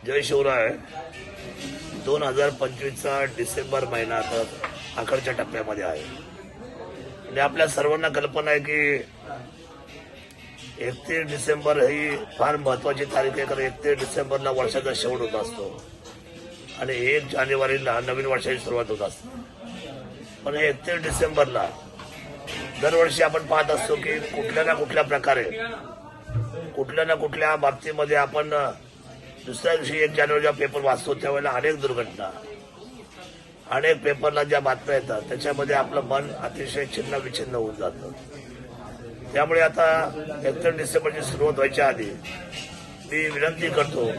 जय शिवराय. 2025चा डिसेंबर महिना आता अखेरच्या टप्प्यामध्ये आहे आणि आपल्या सर्वांना कल्पना आहे की 31 डिसेंबर ही फार महत्वाची तारीख आहे. कारण 31 डिसेंबरला वर्षाचा शेवट होत असतो आणि 1 जानेवारीला नवीन वर्षाची सुरुवात होत असते. पण 31 डिसेंबरला दरवर्षी आपण पाहत असतो की कुठल्या ना कुठल्या प्रकारे कुठल्या ना कुठल्या बाबतीमध्ये आपण दुसऱ्या दिवशी 1 जानेवारीचा पेपर वाचतो त्यावेळेला अनेक दुर्घटना, अनेक पेपरला ज्या बातम्या येतात त्याच्यामध्ये आपलं मन अतिशय छिन्न विछिन्न होऊन जातं. त्यामुळे आता 31 डिसेंबरची सुरुवात व्हायच्या आधी मी विनंती करतो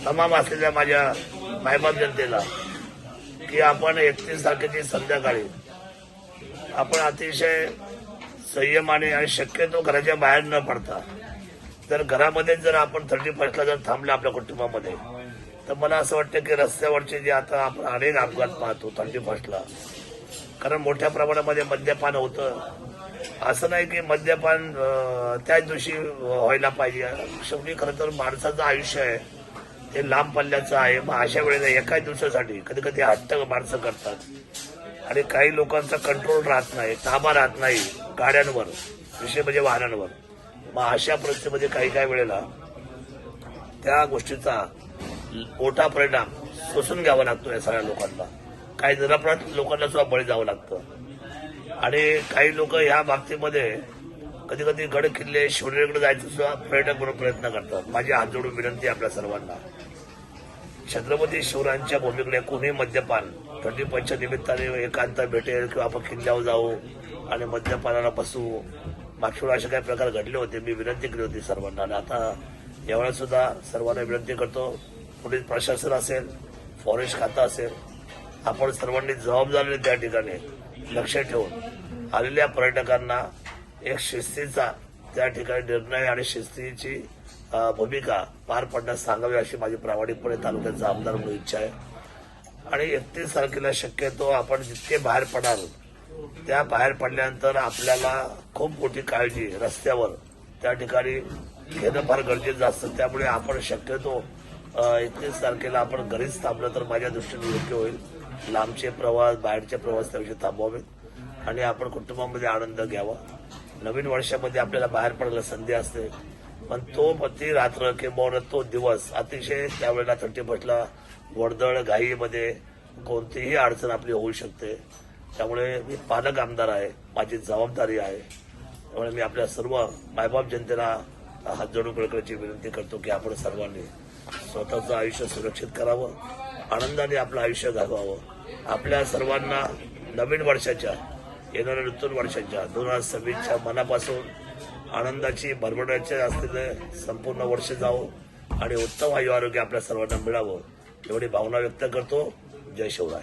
तमाम असलेल्या माझ्या मायबाप जनतेला की आपण 31 तारखेची संध्याकाळी आपण अतिशय संयमाने आणि शक्यतो घराच्या बाहेर न पडता जर घरामध्ये जर आपण 31ला जर थांबलं आपल्या कुटुंबामध्ये तर मला असं वाटतं की रस्त्यावरचे जे आता आपण अनेक अपघात पाहतो 31ला, कारण मोठ्या प्रमाणामध्ये मद्यपान होतं. असं नाही की मद्यपान त्याच दिवशी व्हायला पाहिजे. शेवटी खरं तर माणसाचं आयुष्य आहे ते लांब पल्ल्याचं आहे. मग अशा वेळेला एकाच दिवसासाठी कधी कधी हट्ट माणसं करतात आणि काही लोकांचा कंट्रोल राहत नाही, ताबा राहत नाही गाड्यांवर, विशेष म्हणजे वाहनांवर. मग अशा परिस्थितीमध्ये काही काही वेळेला त्या गोष्टीचा मोठा परिणाम सोसून घ्यावा लागतो या सगळ्या लोकांना. काही निरपराध लोकांना सुद्धा बळी जावं लागतं आणि काही लोक ह्या बाबतीमध्ये कधी कधी गड किल्ले शिवनेरीकडे जायचं सुद्धा पर्यटक म्हणून प्रयत्न करतात. माझी हात जोडून विनंती आपल्या सर्वांना, छत्रपती शिवरायांच्या भूमीकडे कोणी मद्यपान 31च्या निमित्ताने एकांत भेटेल किंवा आपण किल्ल्यावर जाऊ आणि मद्यपानाला बसू, मागच्या वेळा असे काही प्रकार घडले होते. मी विनंती केली होती सर्वांना आणि आता यावेळेस सुद्धा सर्वांना विनंती करतो, पोलीस प्रशासन असेल, फॉरेस्ट खातं असेल, आपण सर्वांनी जबाबदारीने त्या ठिकाणी लक्ष ठेवून आलेल्या पर्यटकांना एक शिस्तीचा त्या ठिकाणी निर्णय आणि शिस्तीची भूमिका पार पडण्यास सांगावी अशी माझी प्रामाणिकपणे तालुक्याचा आमदार म्हणून इच्छा आहे. आणि 31 तारखेला शक्यतो आपण जितके बाहेर पडाल त्या बाहेर पडल्यानंतर आपल्याला खूप मोठी काळजी रस्त्यावर त्या ठिकाणी घेणं फार गरजेचं असतं. त्यामुळे आपण शक्यतो 31 तारखेला आपण घरीच थांबलं तर माझ्या दृष्टीने योग्य होईल. लांबचे प्रवास, बाहेरचे प्रवास त्याविषयी थांबवावेत आणि आपण कुटुंबामध्ये आनंद घ्यावा. नवीन वर्षामध्ये आपल्याला बाहेर पडायला संधी असते, पण ती रात्र किंवा तो दिवस अतिशय त्यावेळेला 31ला वर्दळ घाईमध्ये कोणतीही अडचण आपली होऊ शकते. त्यामुळे मी पालक आमदार आहे, माझी जबाबदारी आहे. त्यामुळे मी आपल्या सर्व मायबाप जनतेला हात जोडून करण्याची विनंती करतो की आपण सर्वांनी स्वतःचं आयुष्य सुरक्षित करावं, आनंदाने आपलं आयुष्य घालवावं. आपल्या सर्वांना नवीन वर्षाच्या, येणाऱ्या नूतन वर्षाच्या 2026च्या मनापासून आनंदाची भरभराटी असलेले संपूर्ण वर्ष जावं आणि उत्तम आयु आरोग्य आपल्या सर्वांना मिळावं एवढी भावना व्यक्त करतो. जय शिवराय.